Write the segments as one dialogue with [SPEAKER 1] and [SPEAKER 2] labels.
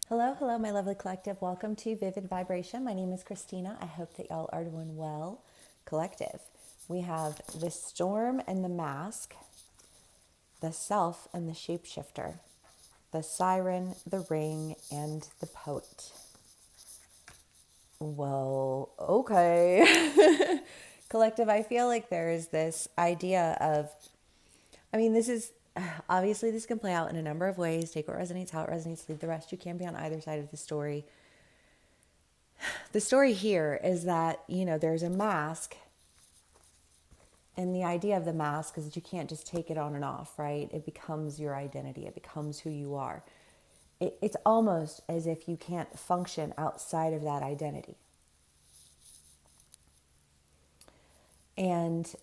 [SPEAKER 1] Hello, hello, my lovely collective. Welcome to Vivid Vibration. My name is Christina. I hope that y'all are doing well. Collective. We have the storm and the mask, the self and the shapeshifter, the siren, the ring, and the poet. Well, okay. Collective, I feel like there is this idea of, this is obviously this can play out in a number of ways. Take what resonates, how it resonates, leave the rest. You can be on either side of the story. The story here is that, there's a mask, and the idea of the mask is that you can't just take it on and off, right? It becomes your identity, it becomes who you are. It's almost as if you can't function outside of that identity. And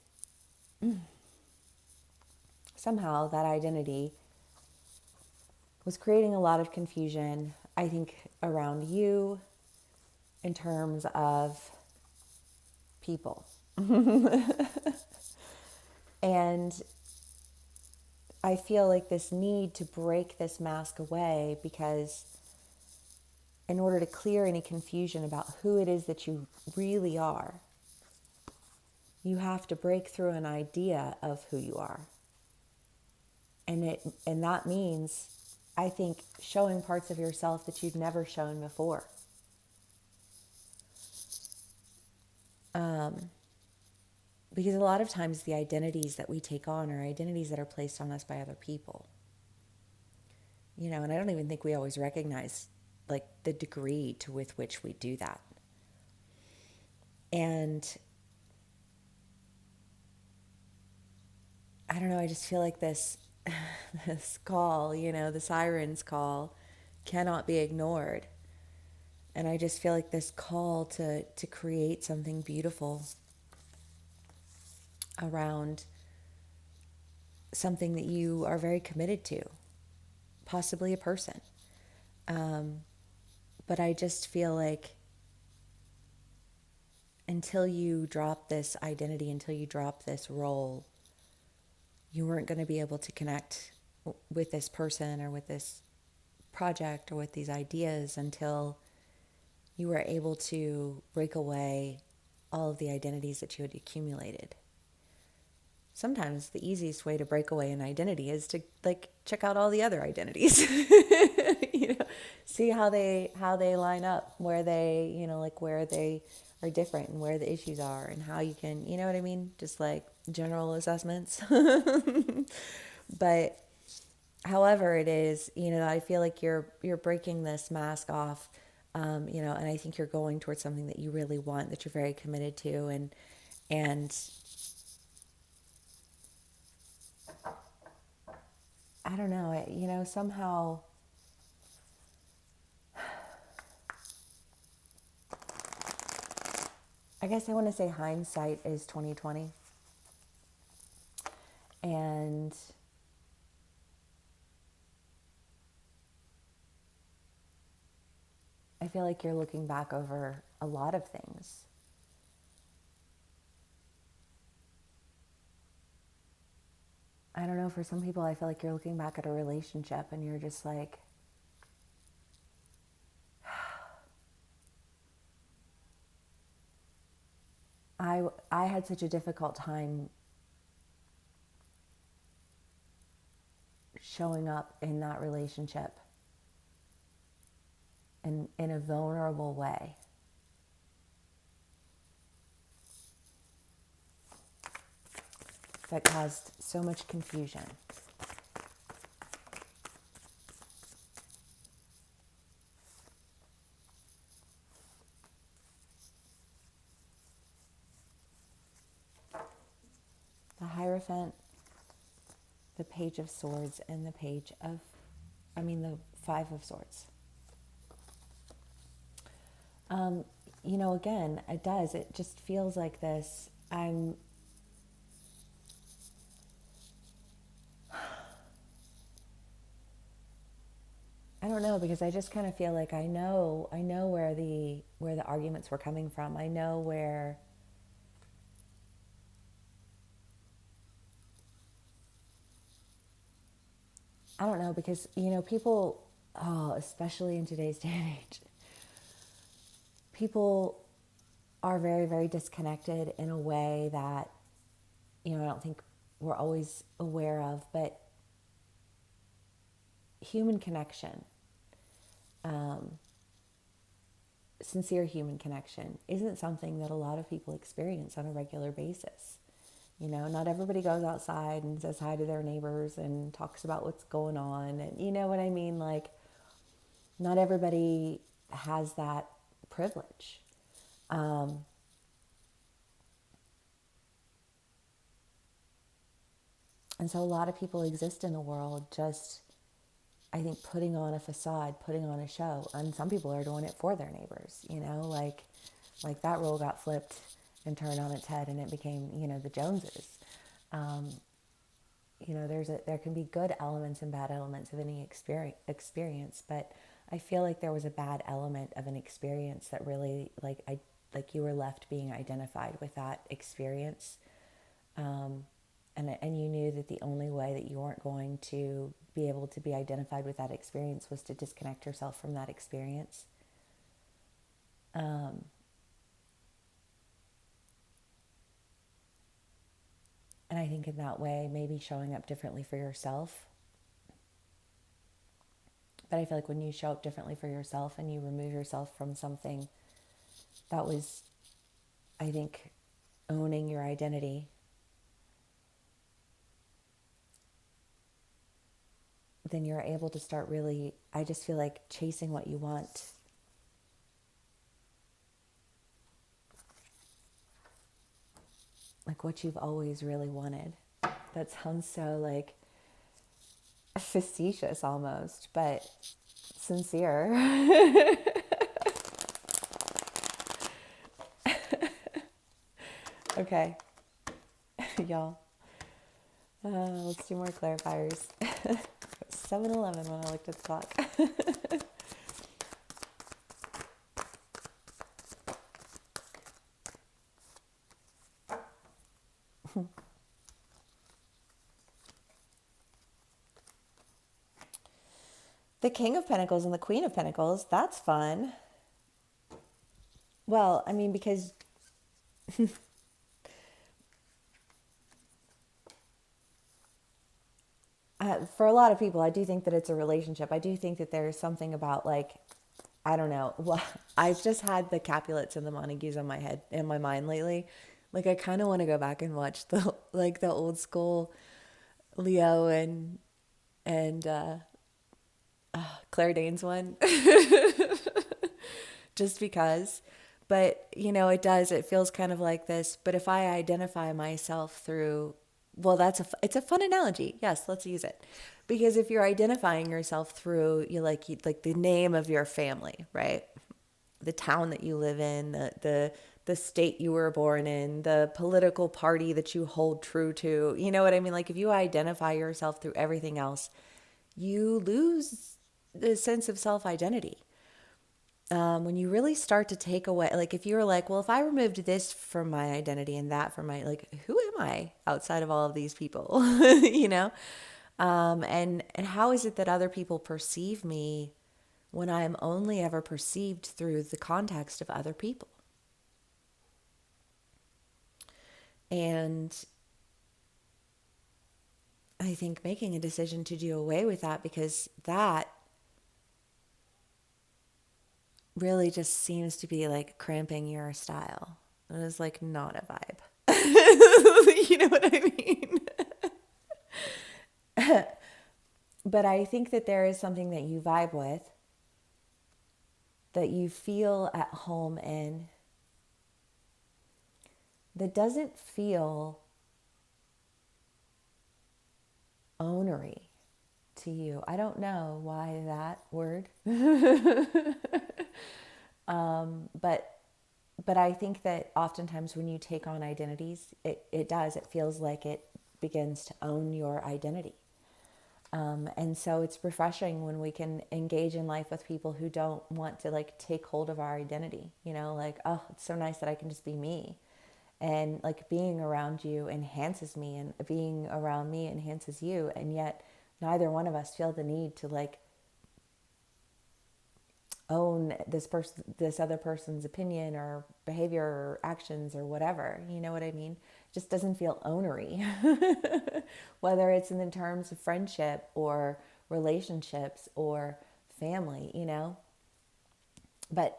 [SPEAKER 1] somehow that identity was creating a lot of confusion, I think, around you in terms of people. And I feel like this need to break this mask away, because in order to clear any confusion about who it is that you really are, you have to break through an idea of who you are. And that means, I think, showing parts of yourself that you've never shown before. Because a lot of times the identities that we take on are identities that are placed on us by other people. And I don't even think we always recognize like the degree to with which we do that. And I don't know, I just feel like this this call, the siren's call cannot be ignored. And I just feel like this call to create something beautiful around something that you are very committed to, possibly a person. But I just feel like until you drop this identity, until you drop this role, you weren't going to be able to connect with this person or with this project or with these ideas until you were able to break away all of the identities that you had accumulated. Sometimes the easiest way to break away an identity is to check out all the other identities. See how they line up, where they, where they are different and where the issues are and how you can, you know what I mean? Just like general assessments. But however it is, I feel like you're breaking this mask off, and I think you're going towards something that you really want, that you're very committed to, and I don't know, somehow I guess I want to say hindsight is 2020, and I feel like you're looking back over a lot of things. I don't know, for some people, I feel like you're looking back at a relationship and you're just like, I had such a difficult time showing up in that relationship in a vulnerable way. That caused so much confusion. The Hierophant, the Page of Swords, and the the Five of Swords. Again, it just feels like this. I don't know, because I just kind of feel like I know where the arguments were coming from. I know where I don't know, because people oh, especially in today's day and age, people are very, very disconnected in a way that, I don't think we're always aware of, but human connection, sincere human connection, isn't something that a lot of people experience on a regular basis. Not everybody goes outside and says hi to their neighbors and talks about what's going on. And you know what I mean? Like, not everybody has that privilege. Um, and so a lot of people exist in the world just, I think, putting on a facade, putting on a show. And some people are doing it for their neighbors, like that role got flipped and turned on its head and it became, the Joneses. Um, there can be good elements and bad elements of any experience, but I feel like there was a bad element of an experience that really, like you were left being identified with that experience. And you knew that the only way that you weren't going to be able to be identified with that experience was to disconnect yourself from that experience. Um, and I think in that way, maybe showing up differently for yourself. But I feel like when you show up differently for yourself and you remove yourself from something that was, I think, owning your identity, then you're able to start really, I just feel like, chasing what you want. Like what you've always really wanted. That sounds so like facetious almost, but sincere. Okay, y'all. Let's do more clarifiers. 7-Eleven when I looked at the clock. The King of Pentacles and the Queen of Pentacles, that's fun. Well, I mean, because for a lot of people, I do think that it's a relationship. I do think that there's something about, like, I don't know. Well, I've just had the Capulets and the Montagues in my head, in my mind lately. Like, I kind of want to go back and watch the old school Leo and Claire Danes one, just because. But it feels kind of like this. But if I identify myself through, well, it's a fun analogy. Yes, let's use it. Because if you're identifying yourself through, like the name of your family, right? The town that you live in, the state you were born in, the political party that you hold true to. You know what I mean? Like, if you identify yourself through everything else, you lose the sense of self-identity. When you really start to take away, like, if you're like, well, if I removed this from my identity and that from my, like, who am I outside of all of these people? you know? And how is it that other people perceive me when I'm only ever perceived through the context of other people? And I think making a decision to do away with that, because that really just seems to be like cramping your style. It is like not a vibe. You know what I mean? But I think that there is something that you vibe with, that you feel at home in, that doesn't feel ownery to you. I don't know why that word. But I think that oftentimes when you take on identities, it feels like it begins to own your identity. And so it's refreshing when we can engage in life with people who don't want to, like, take hold of our identity, like, oh, it's so nice that I can just be me. And like, being around you enhances me, and being around me enhances you. And yet neither one of us feel the need to, like, own this other person's opinion or behavior or actions or whatever. You know what I mean? It just doesn't feel ownery. Whether it's in the terms of friendship or relationships or family, you know? But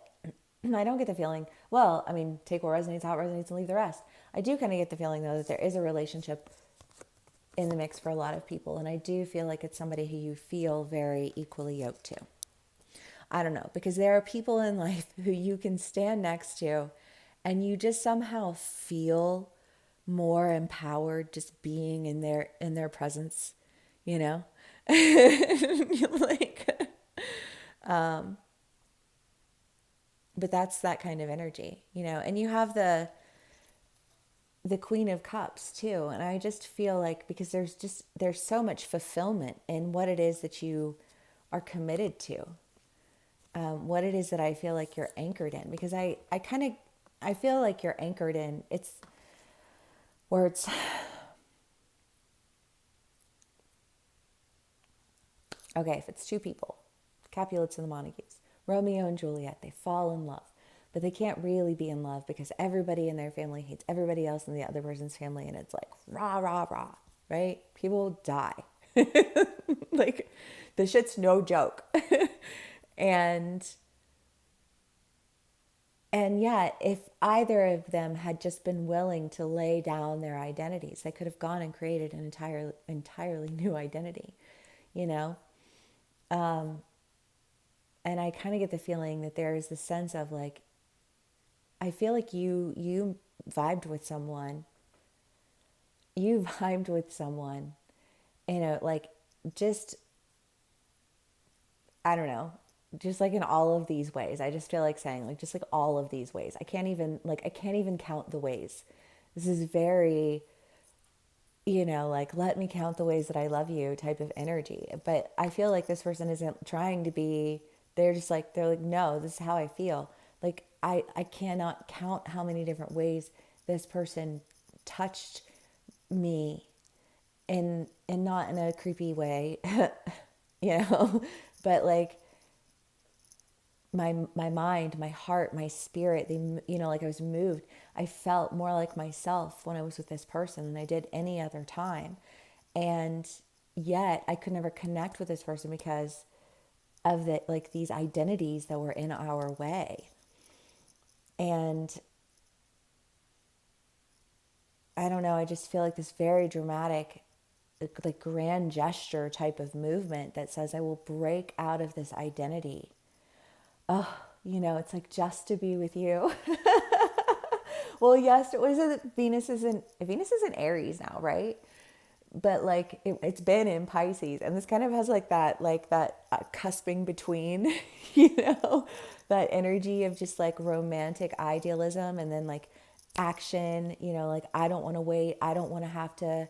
[SPEAKER 1] I don't get the feeling, well, I mean, take what resonates, how it resonates, and leave the rest. I do kind of get the feeling, though, that there is a relationship in the mix for a lot of people. And I do feel like it's somebody who you feel very equally yoked to. I don't know, because there are people in life who you can stand next to and you just somehow feel more empowered just being in their presence, you know? Like, but that's that kind of energy, you know? And you have the Queen of Cups too. And I just feel like, because there's so much fulfillment in what it is that you are committed to, what it is that I feel like you're anchored in, because I feel like you're anchored in, it's words. Okay, if it's two people, Capulets and the Montagues, Romeo and Juliet, they fall in love, but they can't really be in love because everybody in their family hates everybody else in the other person's family, and it's like rah rah rah, right? People die. Like, the shit's no joke. and and yet, if either of them had just been willing to lay down their identities, they could have gone and created an entirely new identity, you know? And I kind of get the feeling that there is this sense of like, I feel like you vibed with someone, you vibed with someone, you know, like, just, I don't know, just like in all of these ways. I just feel like saying, like, just like all of these ways. I can't even count the ways. This is very, you know, like, let me count the ways that I love you type of energy. But I feel like this person isn't trying to be, they're like, no, this is how I feel. Like, I cannot count how many different ways this person touched me, and not in a creepy way, you know, but like my mind, my heart, my spirit, they, you know, like, I was moved. I felt more like myself when I was with this person than I did any other time. And yet I could never connect with this person because of the, like, these identities that were in our way. And I don't know, I just feel like this very dramatic, like grand gesture type of movement that says, I will break out of this identity. Oh, you know, it's like, just to be with you. Well, yes, it was Venus is in Aries now, right? But like, it's been in Pisces, and this kind of has like that cusping between, you know, that energy of just like romantic idealism, and then like action, you know, like, I don't want to wait, I don't want to have to,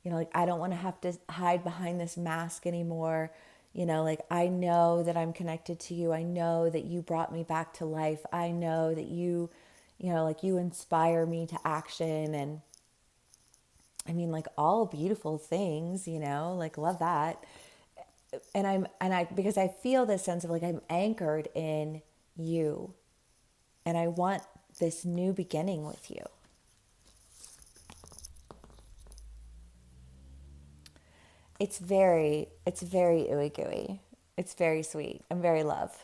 [SPEAKER 1] you know, like, I don't want to have to hide behind this mask anymore. You know, like, I know that I'm connected to you. I know that you brought me back to life. I know that you know, like, you inspire me to action. And I mean, like, all beautiful things, you know, like, love that. Because I feel this sense of like, I'm anchored in you, and I want this new beginning with you. It's very ooey gooey. It's very sweet. I'm very love.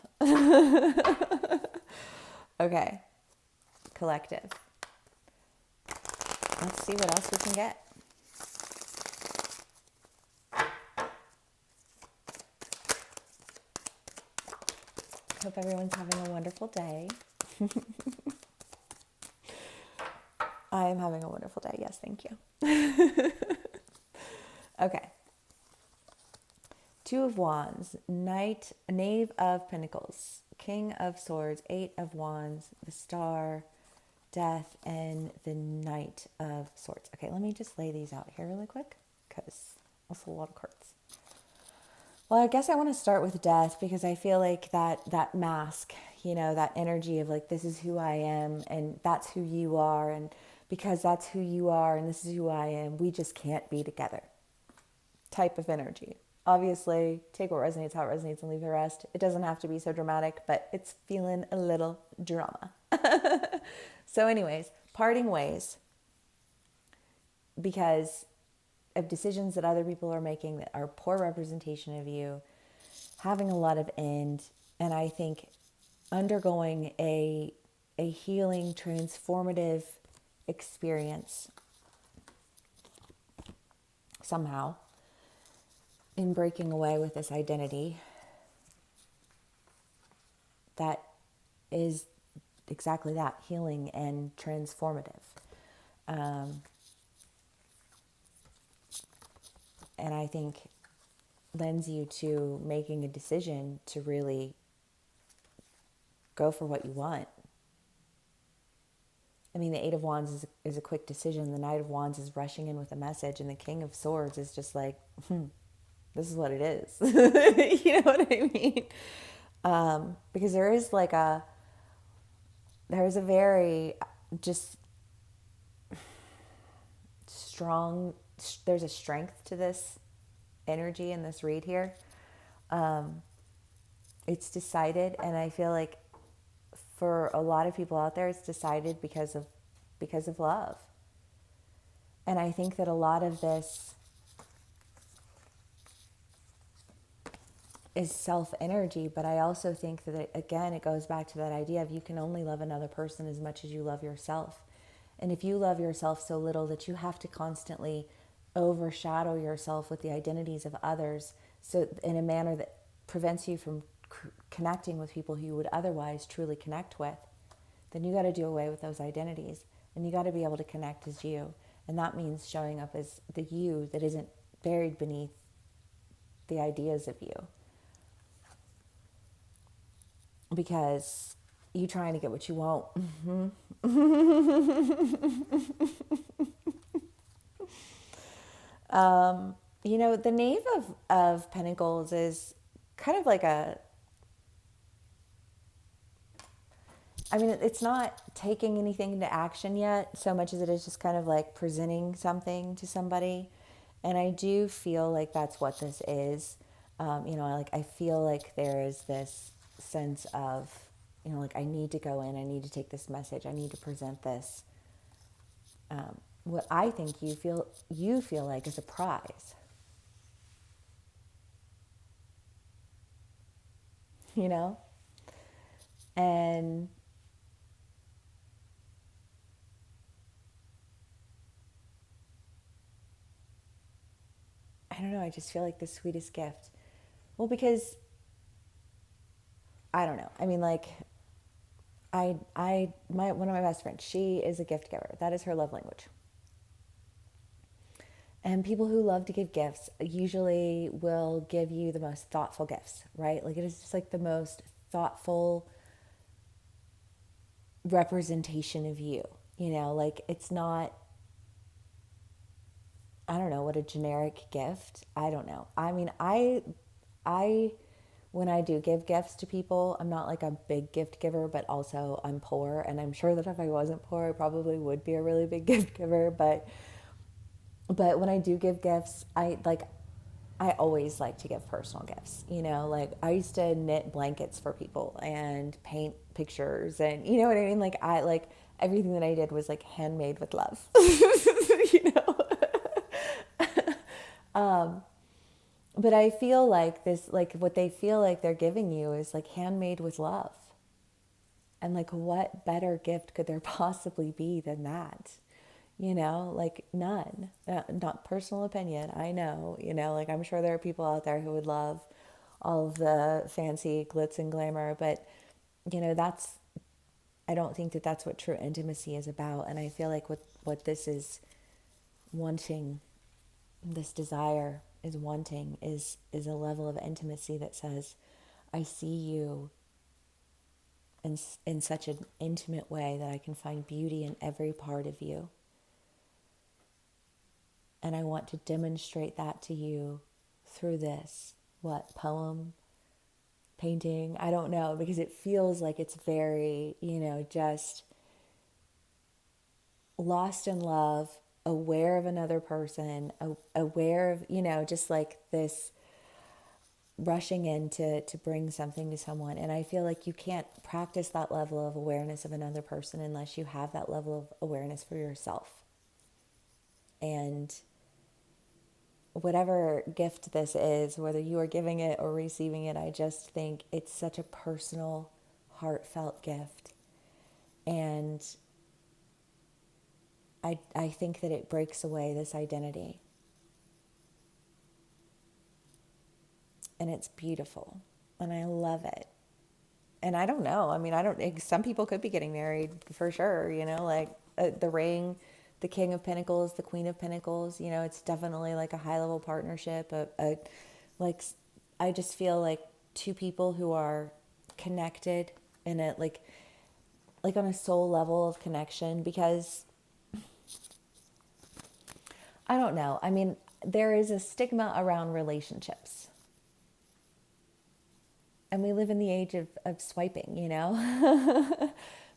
[SPEAKER 1] Okay, collective. Let's see what else we can get. Hope everyone's having a wonderful day. I am having a wonderful day. Yes, thank you. Okay. Two of Wands, Knight, Knave of Pentacles, King of Swords, Eight of Wands, the Star, Death, and the Knight of Swords. Okay, let me just lay these out here really quick, because that's a lot of cards. Well, I guess I want to start with Death, because I feel like that mask, you know, that energy of like, this is who I am, and that's who you are, and because that's who you are and this is who I am, we just can't be together type of energy. Obviously, take what resonates, how it resonates, and leave the rest. It doesn't have to be so dramatic, but it's feeling a little drama. So, anyways, parting ways because of decisions that other people are making that are poor representation of you, having a lot of end, and I think undergoing a healing, transformative experience somehow in breaking away with this identity that is exactly that, healing and transformative. And I think lends you to making a decision to really go for what you want. I mean, the Eight of Wands is a quick decision. The Knight of Wands is rushing in with a message, and the King of Swords is just like, this is what it is. You know what I mean? Because there's a very just strong, there's a strength to this energy in this read here. It's decided, and I feel like for a lot of people out there, it's decided because of love. And I think that a lot of this is self energy, but I also think that again, it goes back to that idea of you can only love another person as much as you love yourself. And if you love yourself so little that you have to constantly overshadow yourself with the identities of others, so in a manner that prevents you from connecting with people who you would otherwise truly connect with, then you got to do away with those identities and you got to be able to connect as you. And that means showing up as the you that isn't buried beneath the ideas of you. Because you trying to get what you want. You know, the Knave of Pentacles is kind of like I mean, it's not taking anything into action yet so much as it is just kind of like presenting something to somebody. And I do feel like that's what this is. You know, like I feel like there is this sense of, you know, like I need to go in, I need to take this message, I need to present this. What I think you feel like is a prize. You know? And I don't know, I just feel like the sweetest gift. Well, because I don't know. I mean, like, one of my best friends, she is a gift giver. That is her love language. And people who love to give gifts usually will give you the most thoughtful gifts, right? Like, it is just like the most thoughtful representation of you. You know, like it's not, I don't know what a generic gift. I don't know. I mean, I when I do give gifts to people, I'm not like a big gift giver, but also I'm poor, and I'm sure that if I wasn't poor, I probably would be a really big gift giver, but when I do give gifts, I always like to give personal gifts. You know, like I used to knit blankets for people and paint pictures, and you know what I mean? Like I like everything that I did was like handmade with love. You know? But I feel like this, like what they feel like they're giving you is like handmade with love. And like, what better gift could there possibly be than that? You know, like none. Not personal opinion. I know, you know, like I'm sure there are people out there who would love all of the fancy glitz and glamour, but you know, I don't think that that's what true intimacy is about. And I feel like what this is wanting, this desire is wanting is a level of intimacy that says, I see you in such an intimate way that I can find beauty in every part of you. And I want to demonstrate that to you through this, what, poem, painting, I don't know, because it feels like it's very, you know, just lost in love, aware of another person, aware of, you know, just like this rushing in to bring something to someone. And I feel like you can't practice that level of awareness of another person unless you have that level of awareness for yourself. And whatever gift this is, whether you are giving it or receiving it, I just think it's such a personal, heartfelt gift. And I think that it breaks away this identity. And it's beautiful. And I love it. And I don't know. I mean, I don't, some people could be getting married for sure, you know, like the ring, the King of Pentacles, the Queen of Pentacles, you know, it's definitely like a high level partnership. Like, I just feel like two people who are connected in a, like on a soul level of connection, because I don't know. I mean, there is a stigma around relationships. And we live in the age of swiping, you know?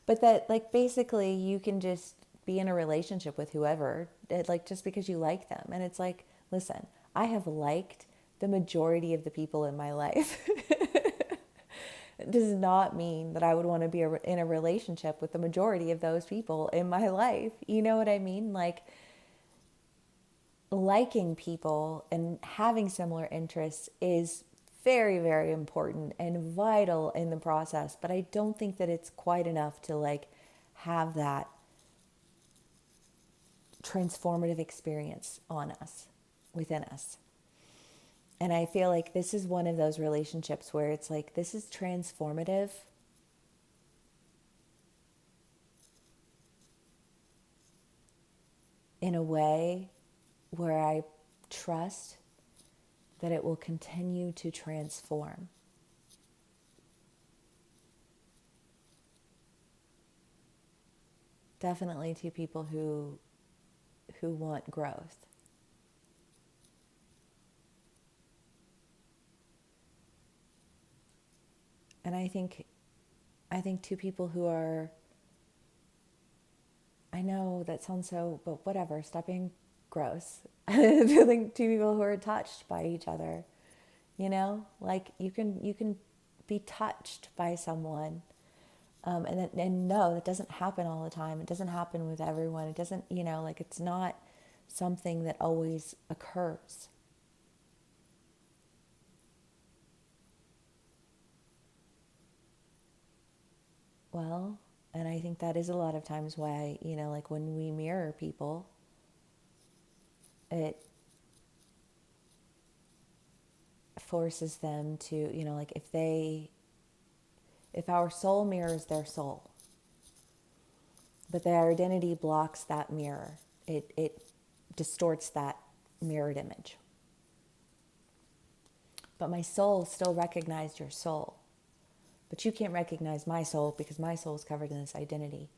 [SPEAKER 1] But that, like, basically you can just be in a relationship with whoever, like, just because you like them. And it's like, listen, I have liked the majority of the people in my life. It does not mean that I would want to be in a relationship with the majority of those people in my life. You know what I mean? Like, liking people and having similar interests is very, very important and vital in the process. But I don't think that it's quite enough to like have that transformative experience on us, within us. And I feel like this is one of those relationships where it's like, this is transformative in a way where I trust that it will continue to transform. Definitely two people who want growth. And I think two people who are, I know that sounds so, but whatever, stop being gross. I think two people who are touched by each other, you know, like you can be touched by someone. And no, that doesn't happen all the time. It doesn't happen with everyone. It doesn't, you know, like it's not something that always occurs. Well, and I think that is a lot of times why, you know, like when we mirror people, it forces them to, you know, like if our soul mirrors their soul, but their identity blocks that mirror, it distorts that mirrored image. But my soul still recognized your soul. But you can't recognize my soul because my soul is covered in this identity.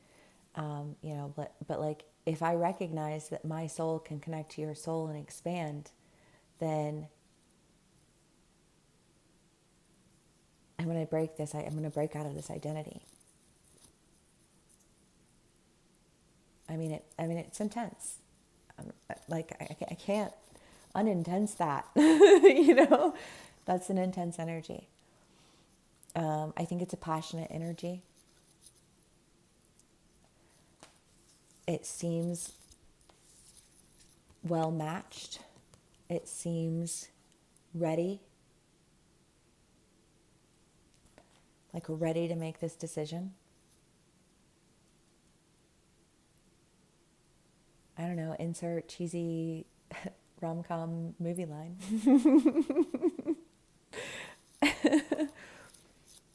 [SPEAKER 1] You know, but like if I recognize that my soul can connect to your soul and expand, then I'm going to break this. I'm going to break out of this identity. I mean, it's intense. Like I can't unintense that. You know, that's an intense energy. I think it's a passionate energy. It seems well matched. It seems ready. Like ready to make this decision. I don't know, insert cheesy rom-com movie line.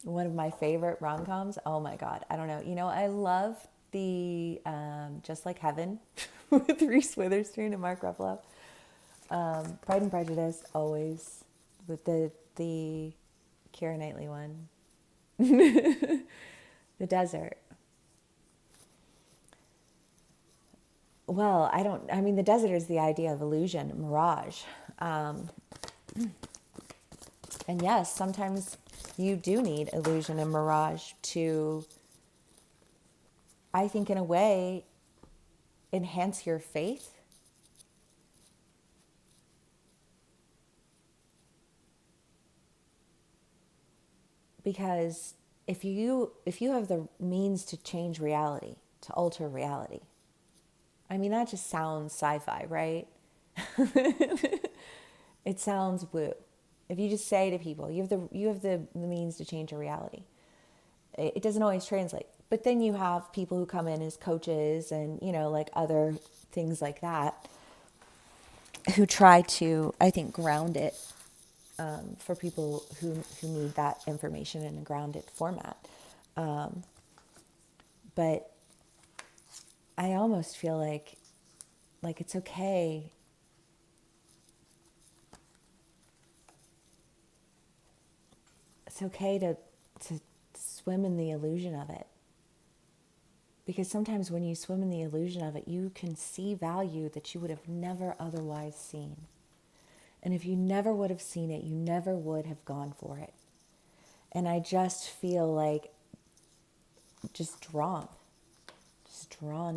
[SPEAKER 1] One of my favorite rom-coms. Oh my God. I don't know. You know, I love the Just Like Heaven with Reese Witherspoon and Mark Ruffalo. Pride and Prejudice, always. With the Keira Knightley one. The desert. Well, I mean, the desert is the idea of illusion, mirage. And yes, sometimes you do need illusion and mirage to, I think in a way, enhance your faith. Because if you have the means to change reality, to alter reality, I mean, that just sounds sci-fi, right? It sounds woo. If you just say to people, you have the means to change your reality, it doesn't always translate. But then you have people who come in as coaches and, like other things like that, who try to, I think, ground it for people who need that information in a grounded format. But I almost feel like it's okay. It's okay to swim in the illusion of it. Because sometimes when you swim in the illusion of it, you can see value that you would have never otherwise seen. And if you never would have seen it, you never would have gone for it. And I just feel like just drawn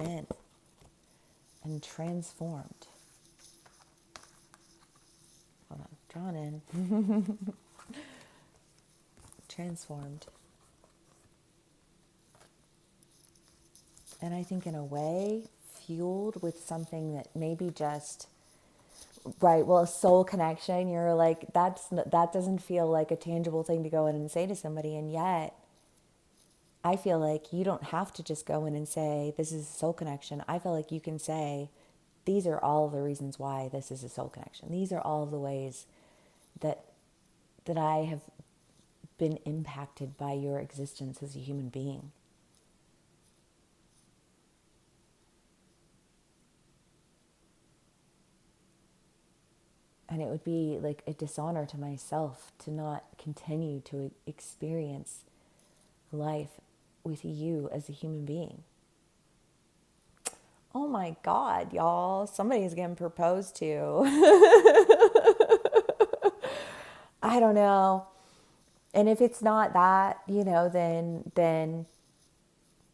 [SPEAKER 1] in and transformed. Hold on, drawn in, transformed. And I think in a way, fueled with something that maybe just, right, well, a soul connection, you're like, that doesn't feel like a tangible thing to go in and say to somebody. And yet, I feel like you don't have to just go in and say, this is a soul connection. I feel like you can say, these are all the reasons why this is a soul connection. These are all the ways that I have been impacted by your existence as a human being. And it would be like a dishonor to myself to not continue to experience life with you as a human being. Oh my God, y'all, somebody's getting proposed to. I don't know. And if it's not that, then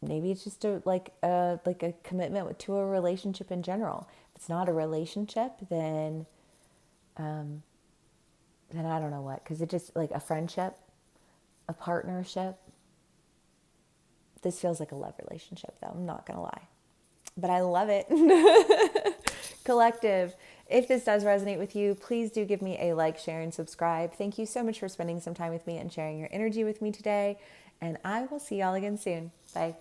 [SPEAKER 1] maybe it's just a commitment to a relationship in general. If it's not a relationship, then I don't know what, because it just like a friendship, a partnership. This feels like a love relationship, though. I'm not gonna lie, but I love it. Collective. If this does resonate with you, please do give me a like, share, and subscribe. Thank you so much for spending some time with me and sharing your energy with me today. And I will see y'all again soon. Bye.